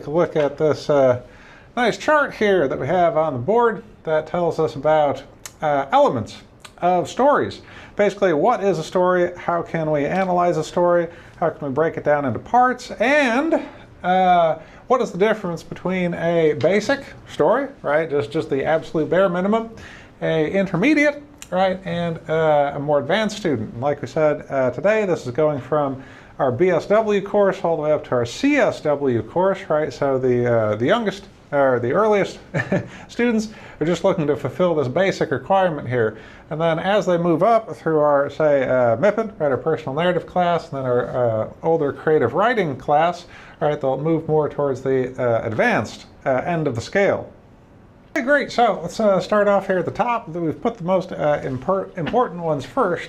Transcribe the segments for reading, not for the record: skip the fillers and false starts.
Take a look at this nice chart here that we have on the board that tells us about elements of stories. Basically, what is a story? How can we analyze a story? How can we break it down into parts? And what is the difference between a basic story, right? Just the absolute bare minimum, a intermediate, right, and a more advanced student. And like we said, today this is going from our BSW course all the way up to our CSW course, right? So the youngest or the earliest students are just looking to fulfill this basic requirement here. And then as they move up through our, say, MIPN, right, our personal narrative class, and then our older creative writing class, right, they'll move more towards the advanced end of the scale. Okay, great, so let's start off here at the top. We've put the most important ones first.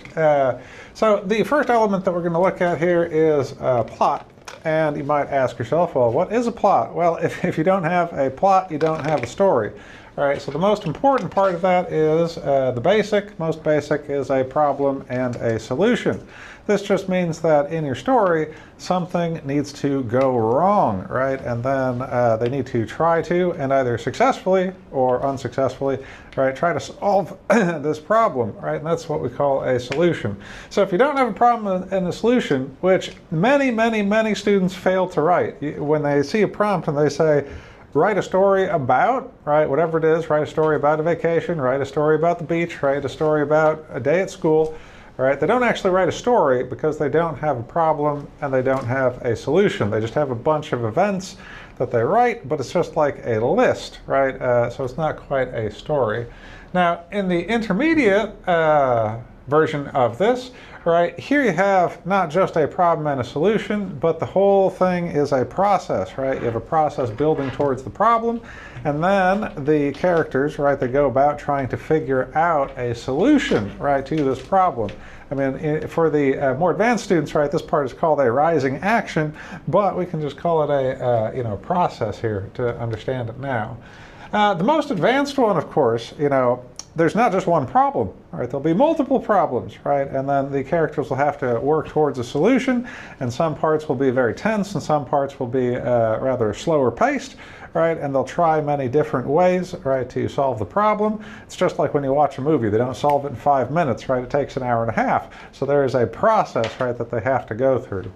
So the first element that we're going to look at here is plot. And you might ask yourself, well, what is a plot? Well, if you don't have a plot, you don't have a story. All right, so the most important part of that is the basic. Most basic is a problem and a solution. This just means that in your story, something needs to go wrong, right? And then they need to try to, and either successfully or unsuccessfully, right, try to solve this problem, right? And that's what we call a solution. So if you don't have a problem and a solution, which many students fail to write, when they see a prompt and they say, write a story about, right, whatever it is, write a story about a vacation, write a story about the beach, write a story about a day at school, right? They don't actually write a story because they don't have a problem and they don't have a solution. They just have a bunch of events that they write, but it's just like a list, right? So it's not quite a story. Now, in the intermediate version of this, right, here you have not just a problem and a solution, but the whole thing is a process, right? You have a process building towards the problem, and then the characters, right, they go about trying to figure out a solution, right, to this problem. I mean, for the more advanced students, right, this part is called a rising action, but we can just call it a process here to understand it now. The most advanced one, of course, there's not just one problem, right? There'll be multiple problems, right? And then the characters will have to work towards a solution, and some parts will be very tense, and some parts will be rather slower paced, right? And they'll try many different ways, right, to solve the problem. It's just like when you watch a movie. They don't solve it in 5 minutes, right? It takes an hour and a half. So there is a process, right, that they have to go through.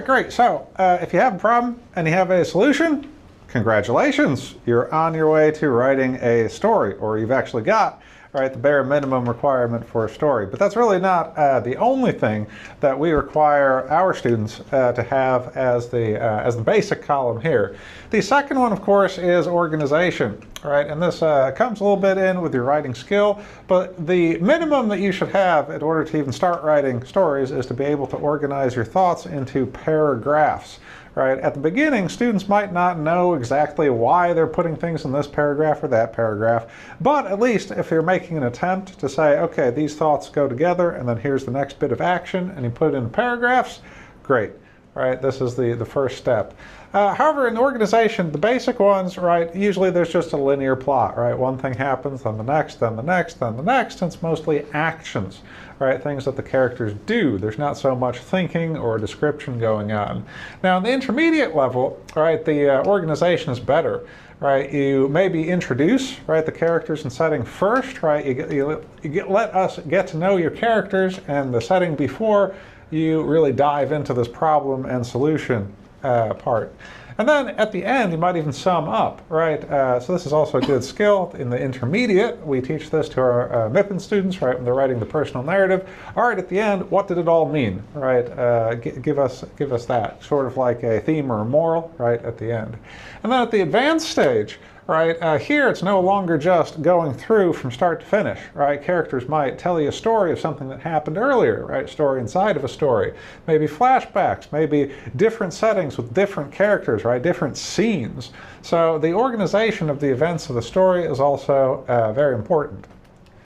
Great, so if you have a problem and you have a solution, congratulations, you're on your way to writing a story, or you've actually got, right, the bare minimum requirement for a story. But that's really not the only thing that we require our students to have as the basic column here. The second one, of course, is organization, right? And this comes a little bit in with your writing skill, but the minimum that you should have in order to even start writing stories is to be able to organize your thoughts into paragraphs. Right? At the beginning, students might not know exactly why they're putting things in this paragraph or that paragraph, but at least if you're making an attempt to say, okay, these thoughts go together, and then here's the next bit of action, and you put it in paragraphs, great. Right? This is the first step. However, in organization, the basic ones, right, usually there's just a linear plot, right? One thing happens, then the next, then the next, then the next, and it's mostly actions, right? Things that the characters do. There's not so much thinking or description going on. Now, on the intermediate level, right, the organization is better. Right, you maybe introduce, right, the characters and setting first, right? Let us get to know your characters and the setting before you really dive into this problem and solution part. And then at the end, you might even sum up, right? So this is also a good skill. In the intermediate, we teach this to our MIPN students, right, when they're writing the personal narrative. All right, at the end, what did it all mean, right? Give us that, sort of like a theme or a moral, right, at the end. And then at the advanced stage, right, here it's no longer just going through from start to finish, right? Characters might tell you a story of something that happened earlier, right? Story inside of a story. Maybe flashbacks, maybe different settings with different characters, right? Different scenes. So the organization of the events of the story is also very important.